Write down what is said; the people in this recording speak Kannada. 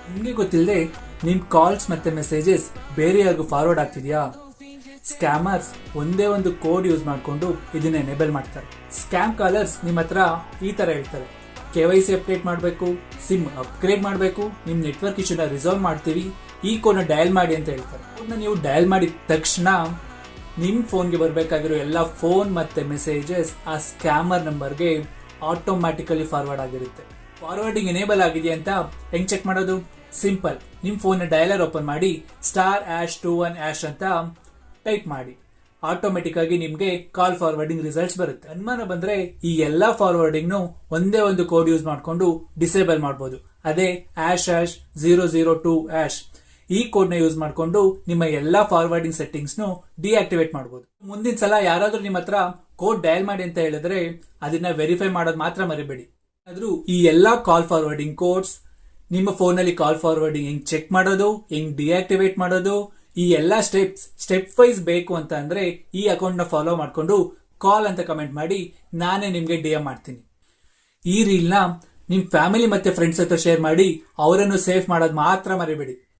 ನಿಮಗೆ ಗೊತ್ತಿಲ್ಲದೆ ನಿಮ್ ಕಾಲ್ಸ್ ಮತ್ತೆ ಮೆಸೇಜಸ್ ಬೇರೆ ಯಾರಿಗೂ ಫಾರ್ವರ್ಡ್ ಆಗ್ತಿದ್ಯಾ? ಸ್ಕ್ಯಾಮರ್ಸ್ ಒಂದೇ ಒಂದು ಕೋಡ್ ಯೂಸ್ ಮಾಡಿಕೊಂಡು ಇದನ್ನ ಎನೇಬಲ್ ಮಾಡ್ತಾರೆ. ಸ್ಕ್ಯಾಮ್ ಕಾಲರ್ಸ್ ನಿಮ್ಮ ಹತ್ರ ಈ ತರ ಹೇಳ್ತಾರೆ, KYC ಅಪ್ಡೇಟ್ ಮಾಡಬೇಕು, ಸಿಮ್ ಅಪ್ಗ್ರೇಡ್ ಮಾಡಬೇಕು, ನಿಮ್ ನೆಟ್ವರ್ಕ್ ಇಶ್ಯೂನ ರಿಸಾಲ್ವ್ ಮಾಡ್ತೀವಿ, ಈ ಕೋಡ್ನ ಡಯಲ್ ಮಾಡಿ ಅಂತ ಹೇಳ್ತಾರೆ. ಕೋಡ್ನ ನೀವು ಡಯಲ್ ಮಾಡಿದ ತಕ್ಷಣ ನಿಮ್ ಫೋನ್ಗೆ ಬರಬೇಕಾಗಿರೋ ಎಲ್ಲ ಫೋನ್ ಮತ್ತೆ ಮೆಸೇಜಸ್ ಆ ಸ್ಕ್ಯಾಮರ್ ನಂಬರ್ಗೆ ಆಟೋಮ್ಯಾಟಿಕಲಿ ಫಾರ್ವರ್ಡ್ ಆಗಿರುತ್ತೆ. ಫಾರ್ವರ್ಡಿಂಗ್ ಎನೇಬಲ್ ಆಗಿದೆ ಅಂತ ಹೆಂಗ್ ಚೆಕ್ ಮಾಡೋದು? ಸಿಂಪಲ್, ನಿಮ್ ಫೋನ್ ಡಯಲರ್ ಓಪನ್ ಮಾಡಿ *#21# ಅಂತ ಟೈಪ್ ಮಾಡಿ. ಆಟೋಮೆಟಿಕ್ ಆಗಿ ನಿಮ್ಗೆ ಕಾಲ್ ಫಾರ್ವರ್ಡಿಂಗ್ ರಿಸಲ್ಟ್ಸ್ ಬರುತ್ತೆ. ಅನುಮಾನ ಬಂದ್ರೆ ಈ ಎಲ್ಲಾ ಫಾರ್ವರ್ಡಿಂಗ್ ಒಂದೇ ಒಂದು ಕೋಡ್ ಯೂಸ್ ಮಾಡಿಕೊಂಡು ಡಿಸೇಬಲ್ ಮಾಡಬಹುದು. ಅದೇ #002#. ಈ ಕೋಡ್ ನ ಯೂಸ್ ಮಾಡಿಕೊಂಡು ನಿಮ್ಮ ಎಲ್ಲಾ ಫಾರ್ವರ್ಡಿಂಗ್ ಸೆಟ್ಟಿಂಗ್ಸ್ ಡಿಆಕ್ಟಿವೇಟ್ ಮಾಡಬಹುದು. ಮುಂದಿನ ಸಲ ಯಾರಾದ್ರೂ ನಿಮ್ಮ ಹತ್ರ ಕೋಡ್ ಡಯಲ್ ಮಾಡಿ ಅಂತ ಹೇಳಿದ್ರೆ ಅದನ್ನ ವೆರಿಫೈ ಮಾಡೋದು ಮಾತ್ರ ಮರಿಬೇಡಿ. ಆದ್ರೂ ಈ ಎಲ್ಲಾ ಕಾಲ್ ಫಾರ್ವರ್ಡಿಂಗ್ ಕೋಡ್ಸ್, ನಿಮ್ಮ ಫೋನ್ ಅಲ್ಲಿ ಕಾಲ್ ಫಾರ್ವರ್ಡಿಂಗ್ ಹೆಂಗ್ ಚೆಕ್ ಮಾಡೋದು, ಹೆಂಗ್ ಡಿಆಕ್ಟಿವೇಟ್ ಮಾಡೋದು, ಈ ಎಲ್ಲಾ ಸ್ಟೆಪ್ ವೈಸ್ ಬೇಕು ಅಂತ ಅಂದ್ರೆ ಈ ಅಕೌಂಟ್ ನ ಫಾಲೋ ಮಾಡ್ಕೊಂಡು ಕಾಲ್ ಅಂತ ಕಮೆಂಟ್ ಮಾಡಿ, ನಾನೇ ನಿಮ್ಗೆ DM ಮಾಡ್ತೀನಿ. ಈ ರೀಲ್ ನ ನಿಮ್ ಫ್ಯಾಮಿಲಿ ಮತ್ತೆ ಫ್ರೆಂಡ್ಸ್ ಹತ್ರ ಶೇರ್ ಮಾಡಿ ಅವರನ್ನು ಸೇಫ್ ಮಾಡೋದು ಮಾತ್ರ ಮರಿಬೇಡಿ.